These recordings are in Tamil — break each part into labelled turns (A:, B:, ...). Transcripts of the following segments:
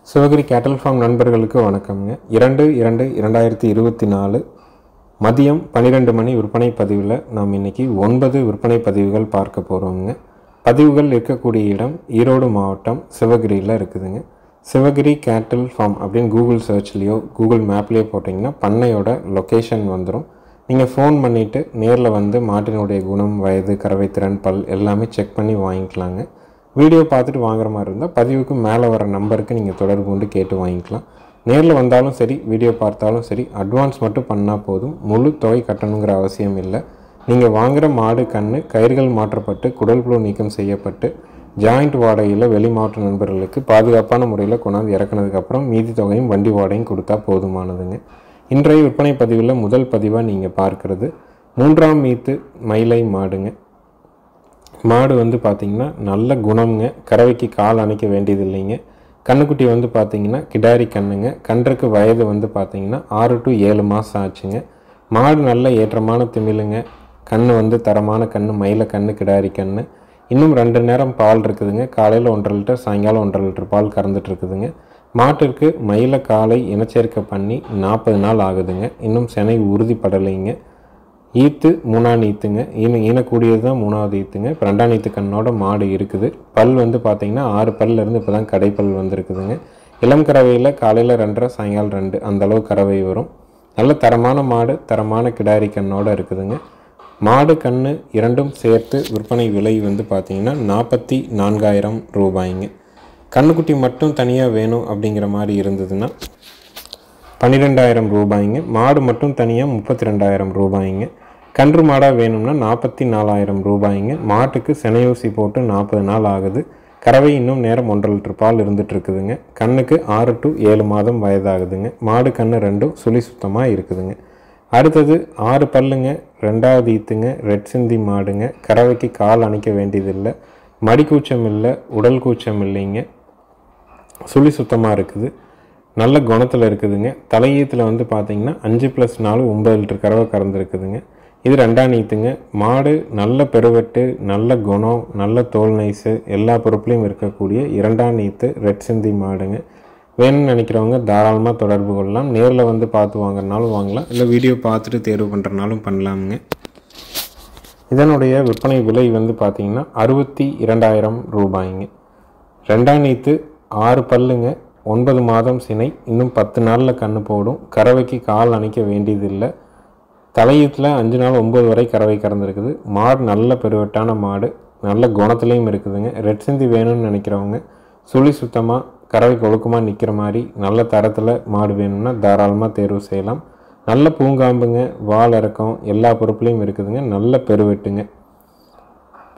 A: சிவகிரி கேட்டல் ஃபார்ம் நண்பர்களுக்கு வணக்கம்ங்க. 2/2/2024 மதியம் 12 மணி விற்பனை பதிவில் நாம் இன்றைக்கி 9 விற்பனை பதிவுகள் பார்க்க போகிறோம்ங்க. பதிவுகள் இருக்கக்கூடிய இடம் ஈரோடு மாவட்டம் சிவகிரியில் இருக்குதுங்க. சிவகிரி கேட்டல் ஃபார்ம் அப்படின்னு கூகுள் சர்ச்லேயோ கூகுள் மேப்லேயோ போட்டிங்கன்னா பண்ணையோட லொக்கேஷன் வந்துடும். நீங்கள் ஃபோன் பண்ணிவிட்டு நேரில் வந்து மாட்டினுடைய குணம், வயது, கறவை திறன், பல் எல்லாமே செக் பண்ணி வாங்கிக்கலாங்க. வீடியோ பார்த்துட்டு வாங்குற மாதிரி இருந்தால் பதிவுக்கு மேலே வர நம்பருக்கு நீங்கள் தொடர்பு கொண்டு கேட்டு வாங்கிக்கலாம். நேரில் வந்தாலும் சரி, வீடியோ பார்த்தாலும் சரி, அட்வான்ஸ் மட்டும் பண்ணால் போதும். முழு தொகை கட்டணுங்கிற அவசியம் இல்லை. நீங்கள் வாங்குகிற மாடு கன்று கயிறுகள் மாற்றப்பட்டு குடல் புழு நீக்கம் செய்யப்பட்டு ஜாயிண்ட் வாடகையில் வெளி மாவட்ட நண்பர்களுக்கு பாதுகாப்பான முறையில் கொண்டாந்து இறக்குனதுக்கப்புறம் மீதி தொகையும் வண்டி வாடகையும் கொடுத்தா போதுமானதுங்க. இன்றைய விற்பனை பதிவில் முதல் பதிவாக நீங்கள் பார்க்குறது 3ஆம் மீத்து மயிலை மாடுங்க. மாடு வந்து பார்த்திங்கன்னா நல்ல குணம்ங்க. கறவைக்கு கால் அணைக்க வேண்டியது இல்லைங்க. கண்ணுக்குட்டி வந்து பார்த்திங்கன்னா கிடாரி கண்ணுங்க. கன்றுக்கு வயது வந்து பார்த்திங்கன்னா 6 to 7 மாதம் ஆச்சுங்க. மாடு நல்ல ஏற்றமான திமிழுங்க. கண் வந்து தரமான கண், மயில கண், கிடாரி கண். இன்னும் 2 நேரம் பால் இருக்குதுங்க. காலையில் 1.5 லிட்டர், சாயங்காலம் 1.5 லிட்டர் பால் கறந்துட்டு இருக்குதுங்க. மாட்டிற்கு மயில காலை இனச்சேர்க்கை பண்ணி 40 நாள் ஆகுதுங்க. இன்னும் சினை உறுதிப்படலைங்க. ஈத்து 3ஆம் ஈத்துங்க. ஈனக்கூடியது தான் 3ஆவது ஈத்துங்க. இப்போ 2ஆம் ஈத்து கண்ணோட மாடு இருக்குது. பல் வந்து பார்த்திங்கன்னா 6 பல்லேருந்து இப்போ தான் கடைப்பல் வந்துருக்குதுங்க. இளம் கறவையில் காலையில் 2.5, சாயங்காலம் 2 அந்தளவு கறவை வரும். நல்ல தரமான மாடு, தரமான கிடாரி கண்ணோடு இருக்குதுங்க. மாடு கன்று இரண்டும் சேர்த்து விற்பனை விலை வந்து பார்த்திங்கன்னா 44,000 ரூபாய்ங்க. கண்ணுக்குட்டி மட்டும் தனியாக வேணும் அப்படிங்கிற மாதிரி இருந்ததுன்னா 12,000 ரூபாய்ங்க. மாடு மட்டும் தனியாக 32,000 ரூபாய்ங்க. கன்று மாடாக வேணும்னா 44,000 ரூபாய்ங்க. மாட்டுக்கு சினையூசி போட்டு 40 நாள் ஆகுது. கறவை இன்னும் நேரம் 1.5 லிட்டர் பால் இருந்துகிட்ருக்குதுங்க. கண்ணுக்கு 6 to 7 மாதம் வயதாகுதுங்க. மாடு கன்று ரெண்டும் சுழி சுத்தமாக இருக்குதுங்க. அடுத்தது 6 பல்லுங்க. 2ஆவது ஈத்துங்க. ரெட் சிந்தி மாடுங்க. கறவைக்கு கால் அணைக்க வேண்டியதில்லை. மடி கூச்சம் இல்லை, உடல் கூச்சம் இல்லைங்க. சுழி சுத்தமாக இருக்குது. நல்ல குணத்தில் இருக்குதுங்க. தலையீத்தில் வந்து பார்த்திங்கன்னா 5+4 9 லிட்டர் கறவை கறந்துருக்குதுங்க. இது 2ஆம் ஈத்துங்க. மாடு நல்ல பெருவெட்டு, நல்ல குணம், நல்ல தோல் நைஸு எல்லா பொறுப்புலையும் இருக்கக்கூடிய 2ஆம் ஈத்து ரெட் சிந்தி மாடுங்க. வேணும்னு நினைக்கிறவங்க தாராளமாக தொடர்பு கொள்ளலாம். நேரில் வந்து பார்த்து வாங்குறனாலும் வாங்கலாம், இல்லை வீடியோ பார்த்துட்டு தேர்வு பண்ணுறனாலும் பண்ணலாமுங்க. இதனுடைய விற்பனை விலை வந்து பார்த்திங்கன்னா 62,000 ரூபாய்ங்க. 2ஆம் ஈத்து 6 பல்லுங்க. 9 மாதம் சினை. இன்னும் 10 நாளில் கன்று போடும். கறவைக்கு கால் அணைக்க வேண்டியதில்லை. தலையீத்தில் 5 நாள் 9 வரை கறவை கறந்துருக்குது. மாடு நல்ல பெருவெட்டான மாடு, நல்ல குணத்துலேயும் இருக்குதுங்க. ரெட் சிந்தி வேணும்னு நினைக்கிறவங்க சுழி சுத்தமாக கறவைக்கு ஒழுக்கமாக நிற்கிற மாதிரி நல்ல தரத்தில் மாடு வேணும்னா தாராளமாக தேர்வு செய்யலாம். நல்ல பூங்காம்புங்க, வால் இறக்கம் எல்லா பொறுப்புலையும் இருக்குதுங்க. நல்ல பெருவெட்டுங்க.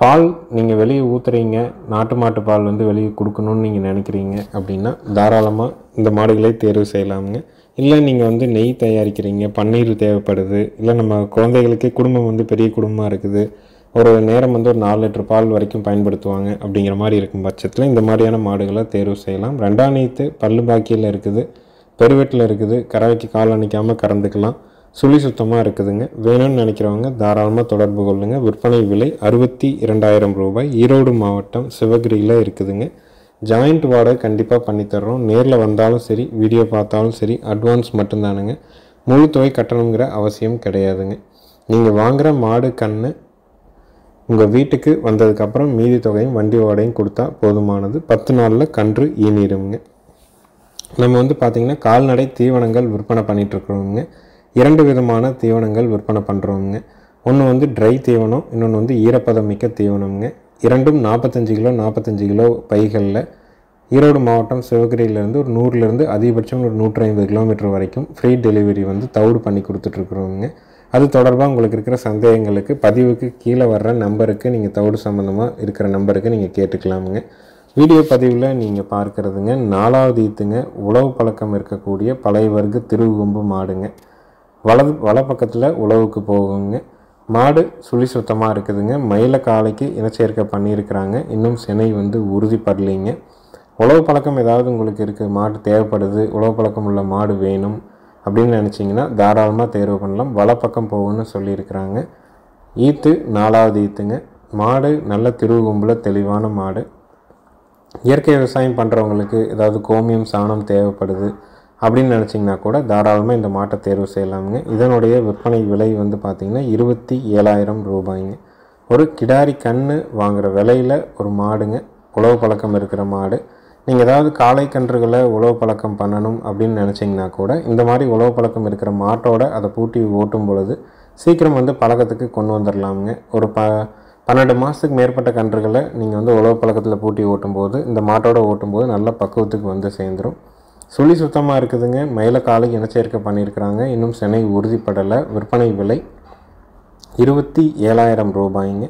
A: பால் நீங்கள் வெளியே ஊற்றுறீங்க, நாட்டு மாட்டு பால் வந்து வெளியே கொடுக்கணுன்னு நீங்கள் நினைக்கிறீங்க அப்படின்னா தாராளமாக இந்த மாடுகளை தேர்வு செய்யலாமுங்க. இல்லை நீங்கள் வந்து நெய் தயாரிக்கிறீங்க, பன்னீர் தேவைப்படுது, இல்லை நம்ம குழந்தைகளுக்கே குடும்பம் வந்து பெரிய குடும்பமாக இருக்குது, ஒரு நேரம் வந்து ஒரு 4 லிட்டர் பால் வரைக்கும் பயன்படுத்துவாங்க அப்படிங்கிற மாதிரி இருக்கும் பட்சத்தில் இந்த மாதிரியான மாடுகளை தேர்வு செய்யலாம். 2ஆம் ஈத்து பல்லு பாக்கியில் இருக்குது, பெருவெட்டில் இருக்குது, கறவைக்கு கால் அணைக்காமல் கறந்துக்கலாம். சுழி சுத்தமாக இருக்குதுங்க. வேணும்னு நினைக்கிறவங்க தாராளமாக தொடர்பு கொள்ளுங்கள். விற்பனை விலை 62,000 ரூபாய். ஈரோடு மாவட்டம் சிவகிரியில் இருக்குதுங்க. ஜாயிண்ட் வாடகை கண்டிப்பாக பண்ணித்தர்றோம். நேரில் வந்தாலும் சரி, வீடியோ பார்த்தாலும் சரி, அட்வான்ஸ் மட்டும்தானுங்க. முழு தொகை கட்டணுங்கிற அவசியம் கிடையாதுங்க. நீங்கள் வாங்குகிற மாடு கன்று உங்கள் வீட்டுக்கு வந்ததுக்கப்புறம் மீதி தொகையும் வண்டி வாடகையும் கொடுத்தா போதுமானது. 10 நாளில் கன்று ஈனிடுங்க. நம்ம வந்து பார்த்திங்கன்னா கால்நடை தீவனங்கள் விற்பனை பண்ணிகிட்ருக்குறோங்க. 2 விதமான தீவனங்கள் விற்பனை பண்ணுறோங்க. ஒன்று வந்து ட்ரை தீவனம், இன்னொன்று வந்து ஈரப்பதம் மிக்க தீவனம்ங்க. இரண்டும் 45 கிலோ 45 கிலோ பைகளில் ஈரோடு மாவட்டம் சிவகிரியிலேருந்து ஒரு 100லேருந்து அதிகபட்சம் ஒரு 150 கிலோமீட்டர் வரைக்கும் ஃப்ரீ டெலிவரி வந்து தவிடு பண்ணி கொடுத்துட்ருக்குறோங்க. அது தொடர்பாக உங்களுக்கு இருக்கிற சந்தேகங்களுக்கு பதிவுக்கு கீழே வர்ற நம்பருக்கு நீங்கள் தவிடு சம்மந்தமாக இருக்கிற நம்பருக்கு நீங்கள் கேட்டுக்கலாமுங்க. வீடியோ பதிவில் நீங்கள் பார்க்குறதுங்க 4ஆவது ஈத்துங்க. உழவு பழக்கம் இருக்கக்கூடிய பழைய வர்க்க திருவுகொம்பு மாடுங்க. வல பக்கத்தில் உழவுக்கு போகுங்க. மாடு சுழி சுத்தமாக இருக்குதுங்க. மயில காலைக்கு இனச்சேர்க்கை பண்ணியிருக்கிறாங்க. இன்னும் சினை வந்து உறுதிப்படலைங்க. உழவு பழக்கம் ஏதாவது உங்களுக்கு இருக்குது, மாடு தேவைப்படுது, உழவு பழக்கம் உள்ள மாடு வேணும் அப்படின்னு நினச்சிங்கன்னா தாராளமாக தேர்வு பண்ணலாம். வலப்பக்கம் போகும்னு சொல்லியிருக்கிறாங்க. ஈத்து 4ஆவது ஈத்துங்க. மாடு நல்ல திருவுகொம்பில் தெளிவான மாடு. இயற்கை விவசாயம் பண்ணுறவங்களுக்கு ஏதாவது கோமியம் சாணம் தேவைப்படுது அப்படின்னு நினச்சிங்கன்னா கூட தாராளமாக இந்த மாட்டை தேர்வு செய்யலாமுங்க. இதனுடைய விற்பனை விலை வந்து பார்த்திங்கன்னா 27,000 ரூபாய்ங்க. ஒரு கிடாரி கன்று வாங்குகிற விலையில் ஒரு மாடுங்க, உழவு பழக்கம் இருக்கிற மாடு. நீங்கள் ஏதாவது காளை கன்றுகளை உழவு பழக்கம் பண்ணணும் அப்படின்னு நினச்சிங்கன்னா கூட இந்த மாதிரி உழவு பழக்கம் இருக்கிற மாட்டோட அதை பூட்டி ஓட்டும் பொழுது சீக்கிரம் வந்து பழக்கத்துக்கு கொண்டு வந்துடலாமுங்க. ஒரு 12 மாதத்துக்கு மேற்பட்ட கன்றுகளை நீங்கள் வந்து உழவு பழக்கத்தில் பூட்டி ஓட்டும்போது இந்த மாட்டோட ஓட்டும்போது நல்ல பக்குவத்துக்கு வந்து சேர்ந்துடும். சுழி சுத்தமாக இருக்குதுங்க. மயில காலைக்கு இனச்சேர்க்கை பண்ணியிருக்கிறாங்க. இன்னும் செனை உறுதிப்படலை. விற்பனை விலை 27,000 ரூபாய்ங்க.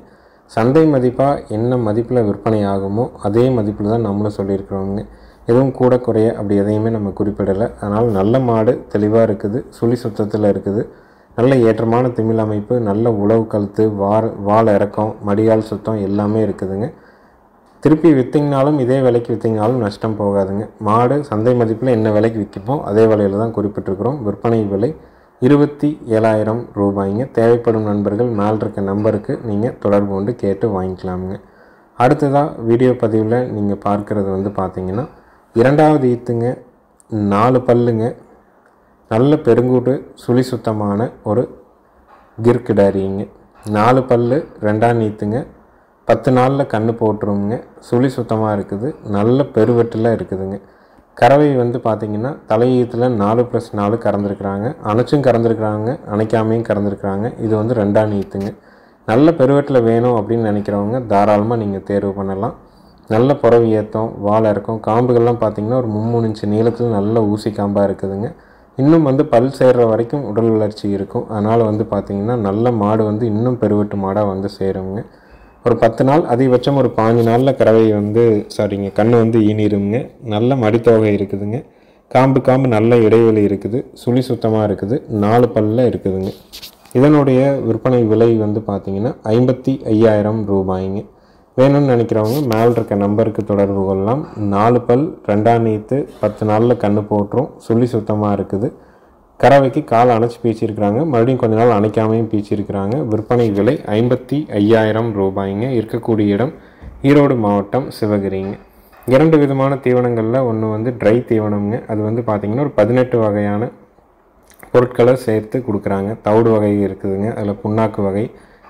A: சந்தை மதிப்பாக என்ன மதிப்பில் விற்பனை ஆகுமோ அதே மதிப்பில் தான் நம்மளும் சொல்லியிருக்கிறோங்க. எதுவும் கூட குறைய அப்படி எதையுமே நம்ம குறிப்பிடலை. அதனால் நல்ல மாடு தெளிவாக இருக்குது, சுழி சுத்தத்தில் இருக்குது, நல்ல ஏற்றமான திமிழ் அமைப்பு, நல்ல உழவு கழுத்து, வால் இறக்கம், மடியால் சுத்தம் எல்லாமே இருக்குதுங்க. திருப்பி விற்றிங்கனாலும் இதே விலைக்கு விற்றிங்கனாலும் நஷ்டம் போகாதுங்க. மாடு சந்தை மதிப்பில் என்ன விலைக்கு விற்குமோ அதே விலையில் தான் குறிப்பிட்டிருக்கிறோம். விற்பனை விலை 27,000 ரூபாய்ங்க. தேவைப்படும் நண்பர்கள் மேல் இருக்க நம்பருக்கு நீங்கள் தொடர்பு கொண்டு கேட்டு வாங்கிக்கலாமுங்க. அடுத்ததாக வீடியோ பதிவில் நீங்கள் பார்க்குறது வந்து பார்த்திங்கன்னா 2வது ஈத்துங்க, 4 பல்லுங்க, நல்ல பெருங்கூட்டு சுழி சுத்தமான ஒரு கிர்கிடாரிங்க. 4 பல்லு, 2ஆம் ஈத்துங்க, 10 நாளில் கன்று போட்டுருங்க. சுழி சுத்தமாக இருக்குது, நல்ல பெருவெட்டில் இருக்குதுங்க. கறவை வந்து பார்த்திங்கன்னா தலையீத்தில் 4+4 கறந்துருக்குறாங்க. அணைச்சும் கறந்துருக்குறாங்க, அணைக்காமையும் கறந்துருக்குறாங்க. இது வந்து 2ஆம் ஈத்துங்க. நல்ல பெருவெட்டில் வேணும் அப்படின்னு நினைக்கிறவங்க தாராளமாக நீங்கள் தேர்வு பண்ணலாம். நல்ல புறவு ஏற்றம், வால் இறக்கம், காம்புகள்லாம் பார்த்திங்கன்னா ஒரு 3 இன்ச்சு நீளத்தில் நல்ல ஊசி காம்பாக இருக்குதுங்க. இன்னும் வந்து பல் சேர்கிற வரைக்கும் உடல் வளர்ச்சி இருக்கும். அதனால் வந்து பார்த்திங்கன்னா நல்ல மாடு வந்து இன்னும் பெருவெட்டு மாடாக வந்து சேருங்க. ஒரு 10 நாள், அதிகபட்சம் ஒரு 15 நாளில் கறவை வந்து கன்று வந்து ஈனிருங்க. நல்ல மடித்தொகை இருக்குதுங்க. காம்பு நல்ல இடைவெளி இருக்குது, சுழி சுத்தமாக இருக்குது, 4 பல்லில் இருக்குதுங்க. இதனுடைய விற்பனை விலை வந்து பார்த்திங்கன்னா 55,000 ரூபாய்ங்க. வேணும்னு நினைக்கிறவங்க மேல் இருக்க நம்பருக்கு தொடர்பு கொள்ளலாம். 4 பல், 2ஆம் ஈத்து, 10 நாளில் கன்று போட்டுரும், சுழி சுத்தமாக இருக்குது. கறவைக்கு கால் அணைச்சி பீச்சிருக்கிறாங்க, மறுபடியும் கொஞ்ச நாள் அணைக்காமையும் பீச்சிருக்கிறாங்க. விற்பனை விலை 55,000 ரூபாய்ங்க. இருக்கக்கூடிய இடம் ஈரோடு மாவட்டம், சிவகிரிங்க. 2 விதமான தீவனங்களில் ஒன்று வந்து ட்ரை தீவனம்ங்க. அது வந்து பார்த்திங்கன்னா ஒரு 18 வகையான பொருட்களை சேர்த்து கொடுக்குறாங்க. தவிடு வகை இருக்குதுங்க, அதில் புண்ணாக்கு வகை,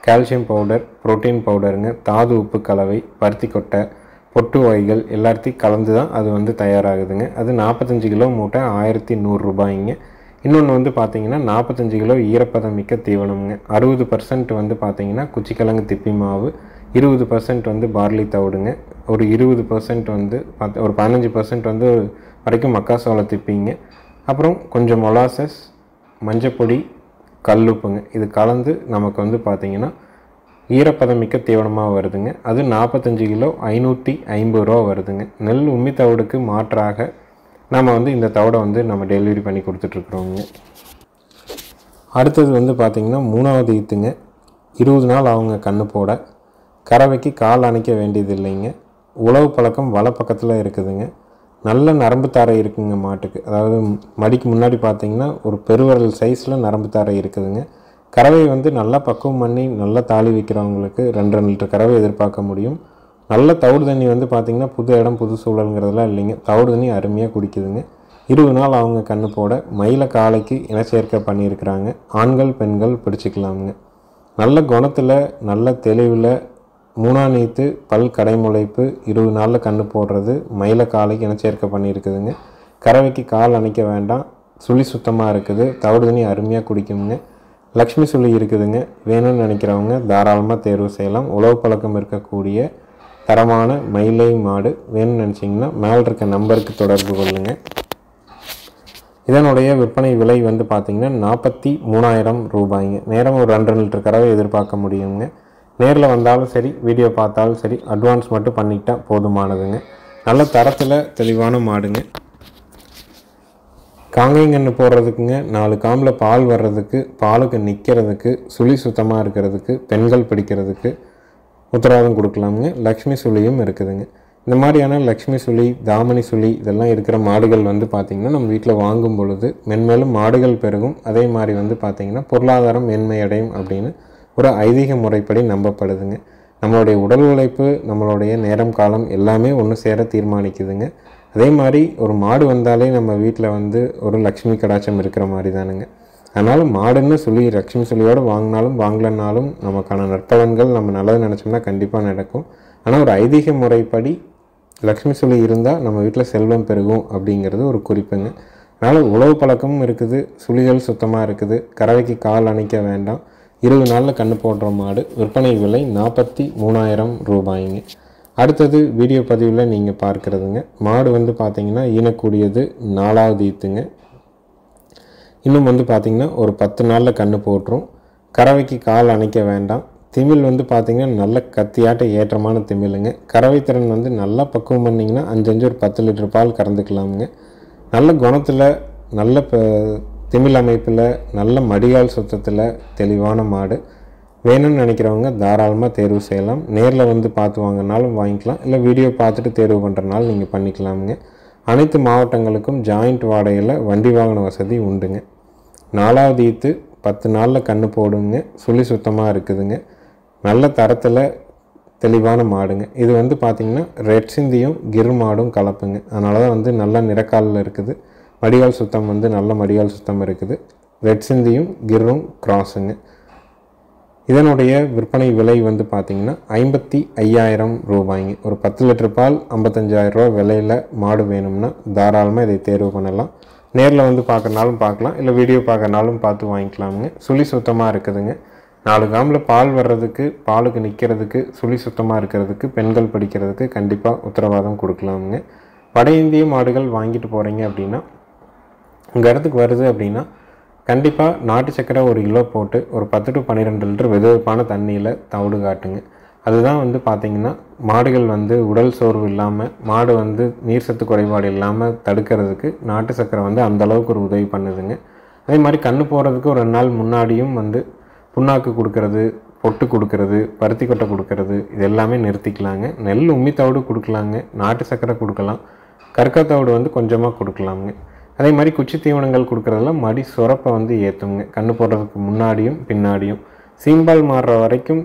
A: கால்சியம் பவுடர், புரோட்டீன் பவுடருங்க, தாது உப்பு கலவை, பருத்தி கொட்டை, பொட்டு வகைகள் எல்லாத்தையும் கலந்து தான் அது வந்து தயாராகுதுங்க. அது 45 கிலோ மூட்டை 1100 ரூபாய்ங்க. இன்னொன்று வந்து பார்த்திங்கன்னா 45 கிலோ ஈரப்பதம் மிக்க தீவனம்ங்க. 60% வந்து பார்த்திங்கன்னா குச்சிக்கிழங்கு திப்பி மாவு, 20% வந்து பார்லி தவிடுங்க, ஒரு 20% வந்து ஒரு 15% வந்து வரைக்கும் மக்காசோள திப்பிங்க, அப்புறம் கொஞ்சம் மொலாசஸ், மஞ்சப்பொடி, கல்லுப்புங்க. இது கலந்து நமக்கு வந்து பார்த்திங்கன்னா ஈரப்பதம் மிக்க தீவனமாக வருதுங்க. அது 45 கிலோ 550 ரூபா வருதுங்க. நெல் உம்மி தவிடுக்கு மாற்றாக நம்ம வந்து இந்த தவிடை வந்து நம்ம டெலிவரி பண்ணி கொடுத்துட்ருக்குறோங்க. அடுத்தது வந்து பார்த்திங்கன்னா 3வது ஈத்துங்க. 20 நாள் அவங்க கன்று போட. கறவைக்கு கால் அணைக்க வேண்டியது இல்லைங்க. உழவு பழக்கம் வலை பக்கத்தில் இருக்குதுங்க. நல்ல நரம்பு தாரை இருக்குங்க மாட்டுக்கு. அதாவது மடிக்கு முன்னாடி பார்த்திங்கன்னா ஒரு பெருவரல் சைஸில் நரம்பு தாரை இருக்குதுங்க. கறவை வந்து நல்லா பக்குவம் பண்ணி நல்லா தாலி வைக்கிறவங்களுக்கு 2 லிட்டர் கறவை எதிர்பார்க்க முடியும். நல்ல தவிடு தண்ணி வந்து பார்த்திங்கன்னா புது இடம் புது சூழலுங்கிறதுலாம் இல்லைங்க. தவிடு தண்ணி அருமையாக குடிக்குதுங்க. 20 நாள் அவங்க கன்று போட. மயில காலைக்கு இனச்சேர்க்கை பண்ணியிருக்கிறாங்க. ஆண்கள் பெண்கள் பிடிச்சிக்கலாமுங்க. நல்ல குணத்தில், நல்ல தெளிவில், 3ஆம் ஈத்து, பல் கடைமுளைப்பு, 20 நாளில் கன்று போடுறது, மயில காலைக்கு இனச்சேர்க்கை பண்ணியிருக்குதுங்க. கறவைக்கு கால் அணைக்க வேண்டாம், சுழி சுத்தமாக இருக்குது, தவிடு தண்ணி அருமையாக குடிக்குங்க. லக்ஷ்மி சுழி இருக்குதுங்க. வேணும்னு நினைக்கிறவங்க தாராளமாக தேர்வு செய்யலாம். உழவு பழக்கம் இருக்கக்கூடிய தரமான மயிலை மாடு வேணும்னு நினச்சிங்கன்னா மேல் இருக்க நம்பருக்கு தொடர்பு கொள்ளுங்க. இதனுடைய விற்பனை விலை வந்து பார்த்திங்கன்னா 43,000 ரூபாய்ங்க. நேரம் ஒரு 2 லிட்டர் கறவை எதிர்பார்க்க முடியுங்க. நேரில் வந்தாலும் சரி, வீடியோ பார்த்தாலும் சரி, அட்வான்ஸ் மட்டும் பண்ணிக்கிட்டால் போதுமானதுங்க. நல்ல தரத்தில் தெளிவான மாடுங்க. காங்கைங்கன்று போடுறதுக்குங்க, 4 காம்பில் பால் வர்றதுக்கு, பாலுக்கு நிற்கிறதுக்கு, சுழி சுத்தமாக இருக்கிறதுக்கு, பெண்கள் பிடிக்கிறதுக்கு உத்தரவாதம் கொடுக்கலாமுங்க. லக்ஷ்மி சுழியும் இருக்குதுங்க. இந்த மாதிரியான லக்ஷ்மி சுழி, தாமணி சுழி இதெல்லாம் இருக்கிற மாடுகள் வந்து பார்த்திங்கன்னா நம்ம வீட்டில் வாங்கும் பொழுது மென்மேலும் மாடுகள் பெருகும். அதே மாதிரி வந்து பார்த்திங்கன்னா பொருளாதாரம் மேன்மை அடையும் அப்படின்னு ஒரு ஐதீக முறைப்படி நம்பப்படுதுங்க. நம்மளுடைய உடல் உழைப்பு, நம்மளுடைய நேரம் காலம் எல்லாமே ஒன்று சேர தீர்மானிக்குதுங்க. அதே மாதிரி ஒரு மாடு வந்தாலே நம்ம வீட்டில் வந்து ஒரு லக்ஷ்மி கடாட்சம் இருக்கிற மாதிரி தானுங்க. அதனால் மாடுன்னு சொல்லி லக்ஷ்மி சொல்லியோடு வாங்கினாலும் வாங்கலன்னாலும் நமக்கான நற்பலன்கள் நம்ம நல்லது நினச்சோம்னா கண்டிப்பாக நடக்கும். ஆனால் ஒரு ஐதீக முறைப்படி லக்ஷ்மி சொல்லி இருந்தால் நம்ம வீட்டில் செல்வம் பெருகும் அப்படிங்கிறது ஒரு குறிப்புங்க. அதனால் உழவு பழக்கமும் இருக்குது, சுழிகள் சுத்தமாக இருக்குது, கறவைக்கு கால் அணைக்க வேண்டாம். 20 நாளில் கன்று போடுற மாடு. விற்பனை விலை 43,000 ரூபாய்ங்க. அடுத்தது வீடியோ பதிவில் நீங்கள் பார்க்குறதுங்க, மாடு வந்து பார்த்திங்கன்னா ஈனக்கூடியது 4வது ஈத்துங்க. இன்னும் வந்து பார்த்திங்கன்னா ஒரு 10 நாளில் கன்று போட்டுரும். கறவைக்கு கால் அணைக்க வேண்டாம். திமிழ் வந்து பார்த்திங்கன்னா நல்ல கத்தியாட்ட ஏற்றமான திமிழுங்க. கறவை திறன் வந்து நல்லா பக்குவம் பண்ணிங்கன்னா 5 ஒரு 10 லிட்டர் பால் கறந்துக்கலாமுங்க. நல்ல குணத்தில், நல்ல திமிழ் அமைப்பில், நல்ல மடிகால் சுத்தத்தில் தெளிவான மாடு வேணும்னு நினைக்கிறவங்க தாராளமாக தேர்வு செய்யலாம். நேரில் வந்து பார்த்து வாங்கினாலும் வாங்கிக்கலாம், இல்லை வீடியோ பார்த்துட்டு தேர்வு பண்ணுறனாலும் நீங்கள் பண்ணிக்கலாமுங்க. அனைத்து மாவட்டங்களுக்கும் ஜாயிண்ட் வாடகையில் வண்டி வாகன வசதி உண்டுங்க. 4வது ஈத்து 10 நாளில் கன்று போடுங்க. சுழி சுத்தமாக இருக்குதுங்க. நல்ல தரத்தில் தெளிவான மாடுங்க. இது வந்து பார்த்திங்கன்னா ரெட் சிந்தியும் கிர் மாடும் கலப்புங்க. அதனால தான் வந்து நல்ல நிறக்காலில் இருக்குது. மடிகால் சுத்தம் வந்து நல்ல மடிகால் சுத்தம் இருக்குது. ரெட் சிந்தியும் கிர்ரும் கிராஸுங்க. இதனுடைய விற்பனை விலை வந்து பார்த்திங்கன்னா 55,000 ரூபாய்ங்க. ஒரு 10 லிட்டர் பால் 55,000 ரூபா விலையில் மாடு வேணும்னா தாராளமாக இதை தேர்வு பண்ணலாம். நேரில் வந்து பார்க்கறனாலும் பார்க்கலாம், இல்லை வீடியோ பார்க்கறனாலும் பார்த்து வாங்கிக்கலாமுங்க. சுழி சுத்தமாக இருக்குதுங்க. 4 காம்பில் பால் வர்றதுக்கு, பாலுக்கு நிற்கிறதுக்கு, சுழி சுத்தமாக இருக்கிறதுக்கு, பெண்கள் படிக்கிறதுக்கு கண்டிப்பாக உத்தரவாதம் கொடுக்கலாமுங்க. வட இந்திய மாடுகள் வாங்கிட்டு போகிறீங்க அப்படின்னா, உங்கள் இடத்துக்கு வருது அப்படின்னா கண்டிப்பாக நாட்டு சக்கரை 1 கிலோ போட்டு ஒரு 10 to 12 லிட்டர் வெதுவெப்பான தண்ணியில் தவிடு காட்டுங்க. அதுதான் வந்து பார்த்திங்கன்னா மாடுகள் வந்து உடல் சோர்வு இல்லாமல், மாடு வந்து நீர் சத்து குறைபாடு இல்லாமல் தடுக்கிறதுக்கு நாட்டு சக்கரை வந்து அந்தளவுக்கு ஒரு உதவி பண்ணுதுங்க. அதே மாதிரி கன்று போடுறதுக்கு ஒரு 2 நாள் முன்னாடியும் வந்து புண்ணாக்கு கொடுக்கறது, பொட்டு கொடுக்கறது, பருத்தி கொட்டை கொடுக்கறது, இது எல்லாமே நிறுத்திக்கலாங்க. நெல் உம்மி தவிடு கொடுக்கலாங்க, நாட்டு சக்கரை கொடுக்கலாம், கற்கா தவிடு வந்து கொஞ்சமாக கொடுக்கலாமுங்க. அதே மாதிரி குச்சி தீவனங்கள் கொடுக்குறதெல்லாம் மடி சுரப்பை வந்து ஏற்றுங்க. கன்று போடுறதுக்கு முன்னாடியும் பின்னாடியும். சீம்பால் மாறுற வரைக்கும்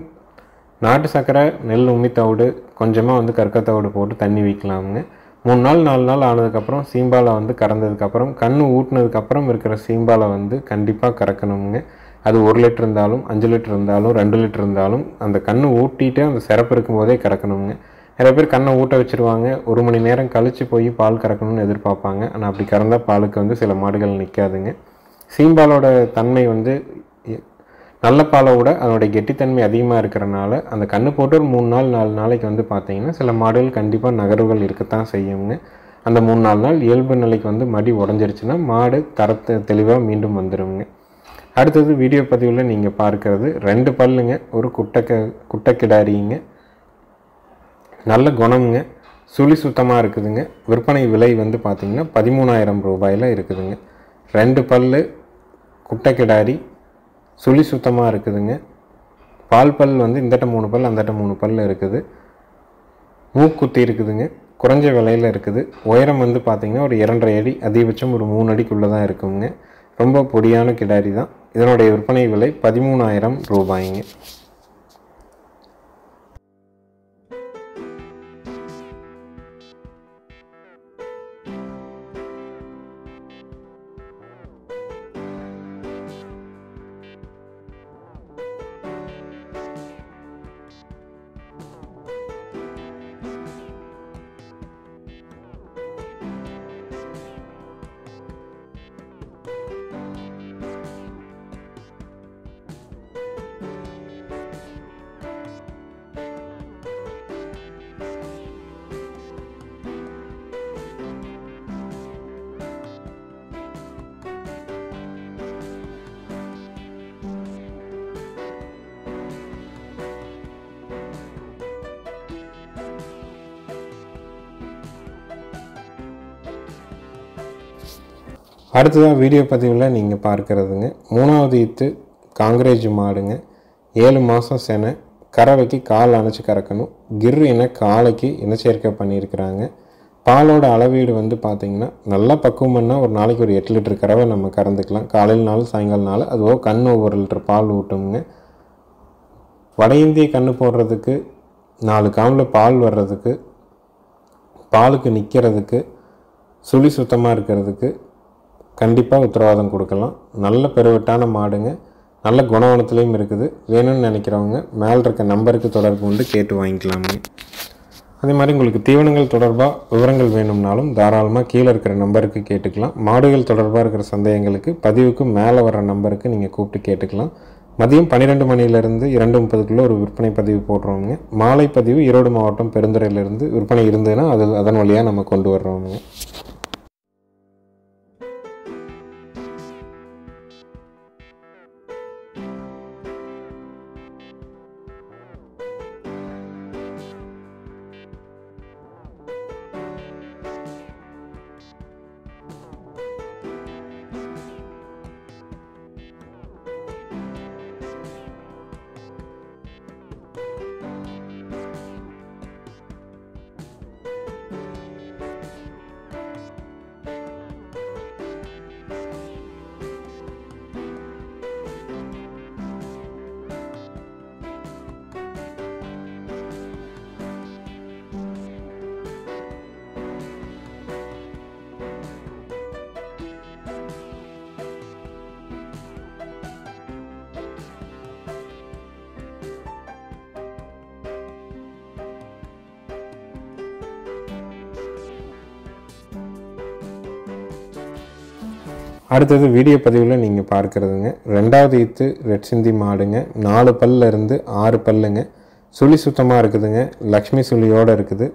A: நாட்டு சக்கரை, நெல் உம்மி தவிடு, கொஞ்சமாக வந்து கற்கா தவிடு போட்டு தண்ணி வைக்கலாமுங்க. 3 நாள் 4 நாள் ஆனதுக்கப்புறம் சீம்பாலை வந்து கறந்ததுக்கப்புறம், கன்று ஊட்டினதுக்கப்புறம் இருக்கிற சீம்பாலை வந்து கண்டிப்பாக கறக்கணுங்க. அது 1 லிட்டர் இருந்தாலும், 5 லிட்டர் இருந்தாலும், 2 லிட்டர் இருந்தாலும் அந்த கன்று ஊட்டிட்டு அந்த சிறப்பு இருக்கும்போதே கறக்கணுங்க. நிறைய பேர் கண்ணை ஊட்ட வச்சுருவாங்க, 1 மணி நேரம் கழித்து போய் பால் கறக்கணும்னு எதிர்பார்ப்பாங்க. ஆனால் அப்படி கறந்தால் பாலுக்கு வந்து சில மாடுகள் நிற்காதுங்க. சீம்பாலோட தன்மை வந்து நல்ல பாலை விட அதனுடைய கெட்டித்தன்மை அதிகமாக இருக்கிறனால அந்த கன்று போட்டு ஒரு 3 நாள் 4 நாளைக்கு வந்து பார்த்திங்கன்னா சில மாடுகள் கண்டிப்பாக நகர்வுகள் இருக்கத்தான் செய்யுங்க. அந்த 3-4 நாள் இயல்பு நிலைக்கு வந்து மடி உடஞ்சிருச்சுன்னா மாடு தரத்தை தெளிவாக மீண்டும் வந்துடுங்க. அடுத்தது வீடியோ பதிவில் நீங்கள் பார்க்குறது 2 பல்லுங்க, ஒரு குட்டை கிடாரிங்க. நல்ல குணமுங்க, சுழி சுத்தமாக இருக்குதுங்க. விற்பனை விலை வந்து பார்த்திங்கன்னா 13,000 ரூபாயில் இருக்குதுங்க. 2 பல்லு, குட்டை கிடாரி, சுழி சுத்தமாக இருக்குதுங்க. பால் பல் வந்து இந்தட்ட 3 பல் அந்தட்ட 3 பல் இருக்குது. மூக்குத்தி இருக்குதுங்க. குறைஞ்ச விலையில் இருக்குது. உயரம் வந்து பார்த்திங்கன்னா ஒரு 2.5 அடி, அதிகபட்சம் ஒரு 3 அடிக்குள்ளே தான் இருக்குங்க. ரொம்ப பொடியான கிடாரி தான். இதனுடைய விற்பனை விலை 13,000 ரூபாய்ங்க. அடுத்ததாக வீடியோ பதிவில் நீங்கள் பார்க்குறதுங்க 3வது ஈத்து காங்கிரேஜ் மாடுங்க. 7 மாதம் செனை, கறவைக்கு கால் அணைச்சி கறக்கணும். கிர் இன காலைக்கு இனச்சேர்க்கை பண்ணியிருக்கிறாங்க. பாலோட அளவீடு வந்து பார்த்திங்கன்னா நல்லா பக்குவம் பண்ணால் ஒரு நாளைக்கு ஒரு 8 லிட்டர் கறவை நம்ம கறந்துக்கலாம். காலையில் நாள் சாயங்காலம் நாள் அதுவோ கன்று 1 லிட்டர் பால் ஊட்டுங்க. வட இந்திய கன்று போடுறதுக்கு 4 காம்பில் பால் வர்றதுக்கு, பாலுக்கு நிற்கிறதுக்கு, சுழி சுத்தமாக இருக்கிறதுக்கு கண்டிப்பாக உத்தரவாதம் கொடுக்கலாம். நல்ல பெருவட்டான மாடுங்க, நல்ல குணவனத்துலேயும் இருக்குது. வேணும்னு நினைக்கிறவங்க மேலே இருக்க நம்பருக்கு தொடர்பு கொண்டு கேட்டு வாங்கிக்கலாமுங்க. அதே மாதிரி உங்களுக்கு தீவனங்கள் தொடர்பாக விவரங்கள் வேணும்னாலும் தாராளமாக கீழே இருக்கிற நம்பருக்கு கேட்டுக்கலாம். மாடுகள் தொடர்பாக இருக்கிற சந்தேகங்களுக்கு பதிவுக்கு மேலே வர நம்பருக்கு நீங்கள் கூப்பிட்டு கேட்டுக்கலாம். மதியம் 12 மணிலேருந்து 2:30 ஒரு விற்பனை பதிவு போடுறோங்க. மாலை பதிவு ஈரோடு மாவட்டம் பெருந்துறையிலேருந்து விற்பனை இருந்ததுன்னா அதன் வழியாக நம்ம கொண்டு வர்றோங்க. அடுத்தது வீடியோ பதிவில் நீங்கள் பார்க்குறதுங்க 2வது ஈத்து ரெட் சிந்தி மாடுங்க. 4 பல்லிருந்து 6 பல்லுங்க. சுழி சுத்தமாக இருக்குதுங்க, லக்ஷ்மி சுழியோடு இருக்குது.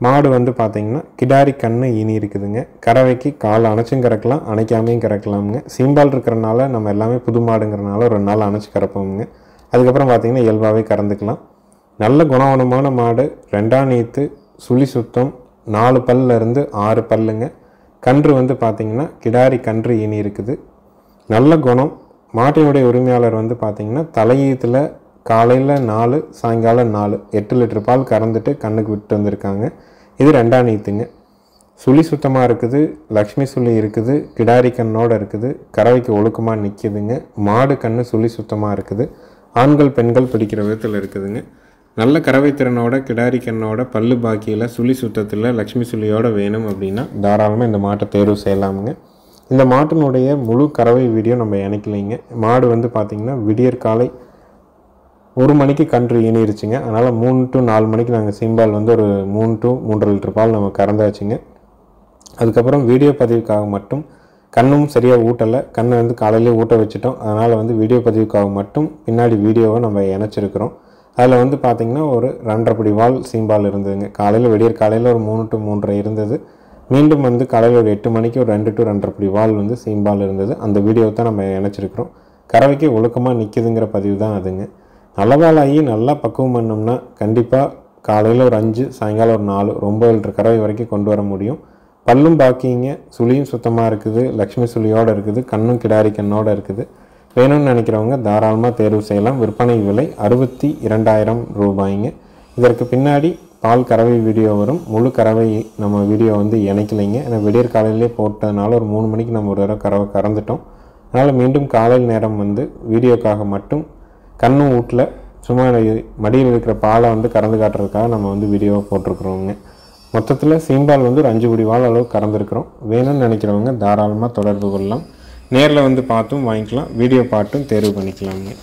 A: மாடு வந்து பார்த்திங்கன்னா கிடாரி கண்ணு ஈனி இருக்குதுங்க. கறவைக்கு கால் அணைச்சும் கறக்கலாம், அணைக்காமையும் கறக்கலாமுங்க. சீம்பால் இருக்கிறனால நம்ம எல்லாமே புது மாடுங்கிறனால ஒரு 2 நாள் அணைச்சி கறப்போமுங்க. அதுக்கப்புறம் பார்த்திங்கன்னா இயல்பாகவே கறந்துக்கலாம். நல்ல குணவனமான மாடு, 2ஆம் ஈத்து, சுழி சுத்தம், 4 பல்லிருந்து 6 பல்லுங்க. கன்று வந்து பார்த்திங்கன்னா கிடாரி கன்று ஈனி இருக்குது. நல்ல குணம். மாட்டினுடைய உரிமையாளர் வந்து பார்த்திங்கன்னா தலையீத்தில் காலையில் 4 சாயங்காலம் 4 8 லிட்டர் பால் கறந்துட்டு கண்ணுக்கு விட்டு வந்திருக்காங்க. இது 2ஆம் ஈத்துங்க. சுழி சுத்தமாக இருக்குது, லக்ஷ்மி சுழி இருக்குது, கிடாரி கண்ணோடு இருக்குது. கறவைக்கு ஒழுக்கமாக நிற்கிதுங்க. மாடு கண்ணு சுழி சுத்தமாக இருக்குது. ஆண்கள் பெண்கள் பிடிக்கிற விதத்தில் இருக்குதுங்க. நல்ல கறவை திறனோட கிடாரி கண்ணோட பல்லு பாக்கியில் சுழி சுத்தத்தில் லக்ஷ்மி சுழியோடு வேணும் அப்படின்னா தாராளமாக இந்த மாட்டை தேர்வு செய்யலாமுங்க. இந்த மாட்டினுடைய முழு கறவை வீடியோ நம்ம இணைக்கலைங்க. மாடு வந்து பார்த்திங்கன்னா விடியற் காலை 1 மணிக்கு கன்று ஈனிருச்சுங்க. அதனால் 3 to 4 மணிக்கு நாங்கள் சீம்பால் வந்து ஒரு 3 to 3.5 லிட்டர் பால் நம்ம கறந்தாச்சுங்க. அதுக்கப்புறம் வீடியோ பதிவுக்காக மட்டும் கண்ணும் சரியாக ஊட்டலை, கண்ணை வந்து காலையிலே ஊட்ட வச்சுட்டோம். அதனால் வந்து வீடியோ பதிவுக்காக மட்டும் பின்னாடி வீடியோவை நம்ம இணைச்சிருக்கிறோம். அதில் வந்து பார்த்திங்கன்னா ஒரு 2.5 படி வால் சீம்பால் இருந்ததுங்க. காலையில் விடியற் காலையில் ஒரு 3 to 3.5 இருந்தது. மீண்டும் வந்து காலையில் ஒரு 8 மணிக்கு ஒரு 2 to 2.5 படி வால் வந்து சீம்பால் இருந்தது. அந்த வீடியோவை தான் நம்ம இணைச்சிருக்கிறோம். கறவைக்கு ஒழுக்கமாக நிற்கிதுங்கிற பதிவு தான் அதுங்க. நல்லவாளாகி நல்லா பக்குவம் பண்ணோம்னா கண்டிப்பாக காலையில் ஒரு 5 சாயங்காலம் ஒரு 4 ரொம்ப லிட்டர் கறவை வரைக்கும் கொண்டு வர முடியும். பல்லும் பாக்கிங்க, சுழியும் சுத்தமாக இருக்குது, லக்ஷ்மி சுழியோடு இருக்குது, கண்ணும் கிடாரி கண்ணோடு இருக்குது. வேணும்னு நினைக்கிறவங்க தாராளமாக தேர்வு செய்யலாம். விற்பனை விலை 62,000 ரூபாய்ங்க. இதற்கு பின்னாடி பால் கறவை வீடியோ வரும். முழு கறவை நம்ம வீடியோ வந்து இணைக்கலைங்க. ஏன்னா விடியற் காலையிலே போட்டதுனால ஒரு 3 மணிக்கு நம்ம ஒரு தடவை கறவை கறந்துட்டோம். அதனால் மீண்டும் காலையில் நேரம் வந்து வீடியோக்காக மட்டும் கண்ணும் ஊட்டில் சும்மா மடியில் இருக்கிற பாலை வந்து கறந்து காட்டுறதுக்காக நம்ம வந்து வீடியோவை போட்டிருக்கிறோங்க. மொத்தத்தில் சீம்பால் வந்து ஒரு 5 படி வால் அளவு கறந்துருக்கிறோம். வேணும்னு நினைக்கிறவங்க தாராளமாக தொடர்பு கொள்ளலாம். நேரில் வந்து பார்த்தும் வாங்கிக்கலாம், வீடியோ பார்த்தும் தேர்வு பண்ணிக்கலாமுங்க.